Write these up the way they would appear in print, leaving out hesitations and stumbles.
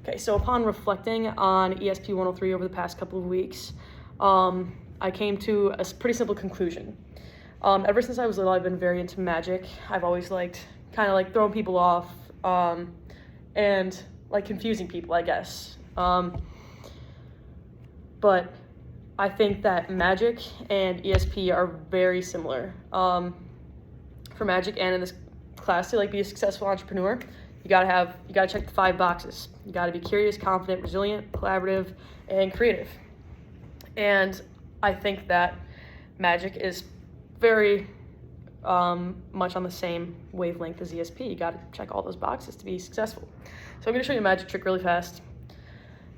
Okay, so upon reflecting on ESP 103 over the past couple of weeks, I came to a pretty simple conclusion. Ever since I was little, I've been very into magic. I've always liked kind of like throwing people off and like confusing people, I guess. But I think that magic and ESP are very similar. For magic and in this class to like be a successful entrepreneur, you gotta check the 5 boxes. You gotta be curious, confident, resilient, collaborative, and creative. And I think that magic is very much on the same wavelength as ESP. You gotta check all those boxes to be successful. So I'm gonna show you a magic trick really fast.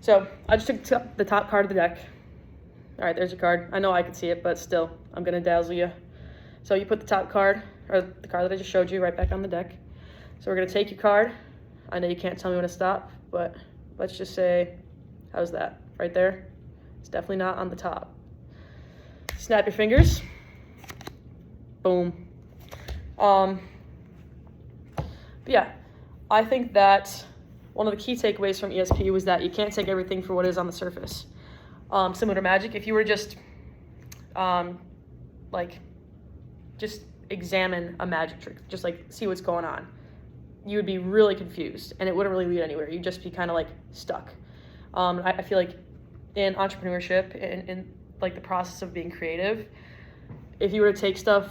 So I just took the top card of the deck. All right, there's your card. I know I can see it, but still, I'm gonna dazzle you. So you put the top card, or the card that I just showed you, right back on the deck. So we're gonna take your card. I know you can't tell me when to stop, but let's just say, how's that? Right there? It's definitely not on the top. Snap your fingers. Boom. But yeah, I think that one of the key takeaways from ESP was that you can't take everything for what is on the surface. Similar to magic, if you were just examine a magic trick, just like see what's going on, you would be really confused and it wouldn't really lead anywhere. You'd just be kind of like stuck. I feel like in entrepreneurship and in like the process of being creative, if you were to take stuff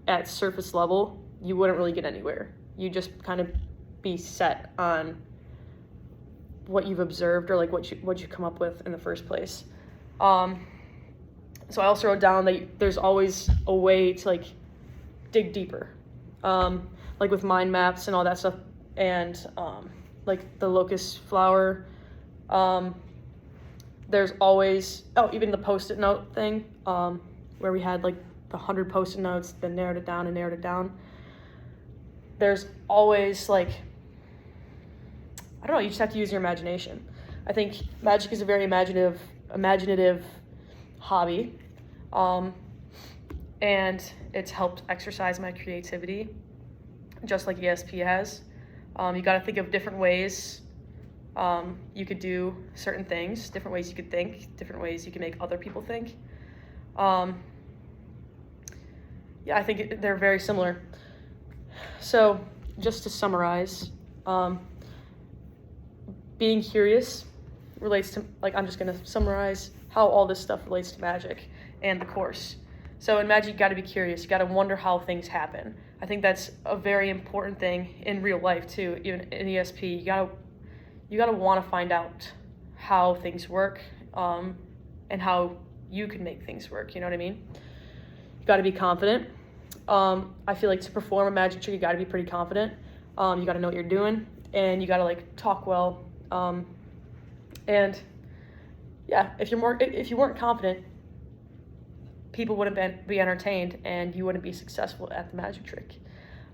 at surface level, you wouldn't really get anywhere. You just kind of be set on what you've observed or like what you come up with in the first place. So I also wrote down that there's always a way to like dig deeper, like with mind maps and all that stuff, and like the locust flower. There's always even the Post-it note thing, where we had like the 100 Post-it notes, then narrowed it down. There's always like, I don't know, you just have to use your imagination. I think magic is a very imaginative hobby, and it's helped exercise my creativity, just like ESP has. You got to think of different ways you could do certain things, different ways you could think, different ways you can make other people think. Yeah, I think they're very similar. So just to summarize, being curious relates to, like, I'm just going to summarize how all this stuff relates to magic and the course. So in magic, you got to be curious. You got to wonder how things happen. I think that's a very important thing in real life too. Even in ESP, you got to want to find out how things work, and how you can make things work. You know what I mean? You got to be confident. I feel like to perform a magic trick, you got to be pretty confident. You got to know what you're doing, and you got to like talk well. And yeah, if you weren't confident, people wouldn't be entertained, and you wouldn't be successful at the magic trick.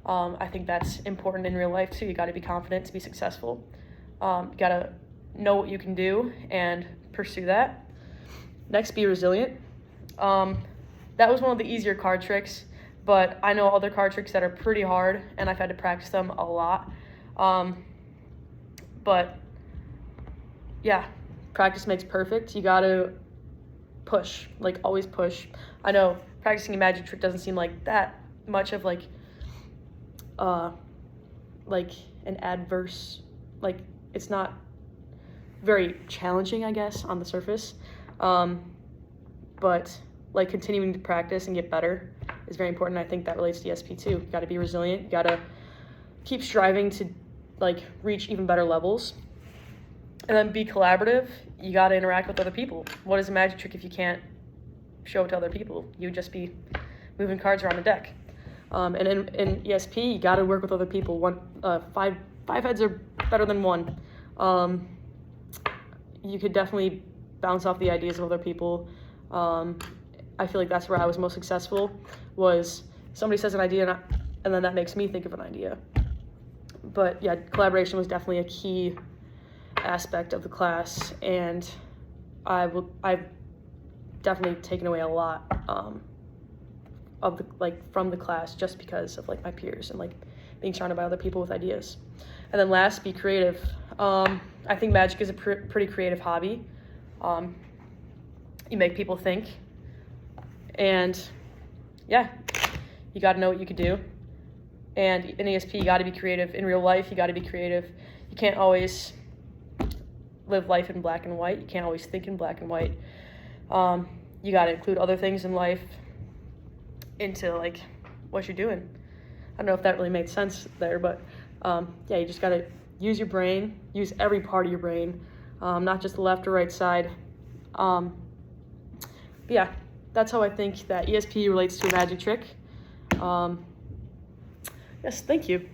I think that's important in real life too. You got to be confident to be successful. You got to know what you can do and pursue that. Next, be resilient. That was one of the easier card tricks, but I know other card tricks that are pretty hard, and I've had to practice them a lot. But yeah, practice makes perfect. You got to push, like always push. I know practicing a magic trick doesn't seem like that much of like an adverse, like it's not very challenging, I guess, on the surface. But like continuing to practice and get better is very important. I think that relates to ESP too. You got to be resilient. You got to keep striving to like reach even better levels. And then be collaborative. You got to interact with other people. What is a magic trick if you can't show it to other people? You'd just be moving cards around the deck. And in ESP, you got to work with other people. Five heads are better than one. You could definitely bounce off the ideas of other people. I feel like that's where I was most successful, was somebody says an idea and then that makes me think of an idea. But yeah, collaboration was definitely a key aspect of the class, and I've definitely taken away a lot of the from the class just because of like my peers and like being surrounded by other people with ideas. And then last, be creative. I think magic is a pretty creative hobby. You make people think, and yeah, you got to know what you could do. And in ESP, you got to be creative. In real life, you got to be creative. You can't always live life in black and white. You can't always think in black and white. You got to include other things in life into like what you're doing. I don't know if that really made sense there, but yeah, you just got to use your brain, use every part of your brain, not just the left or right side. Yeah, that's how I think that ESP relates to a magic trick. Yes, thank you.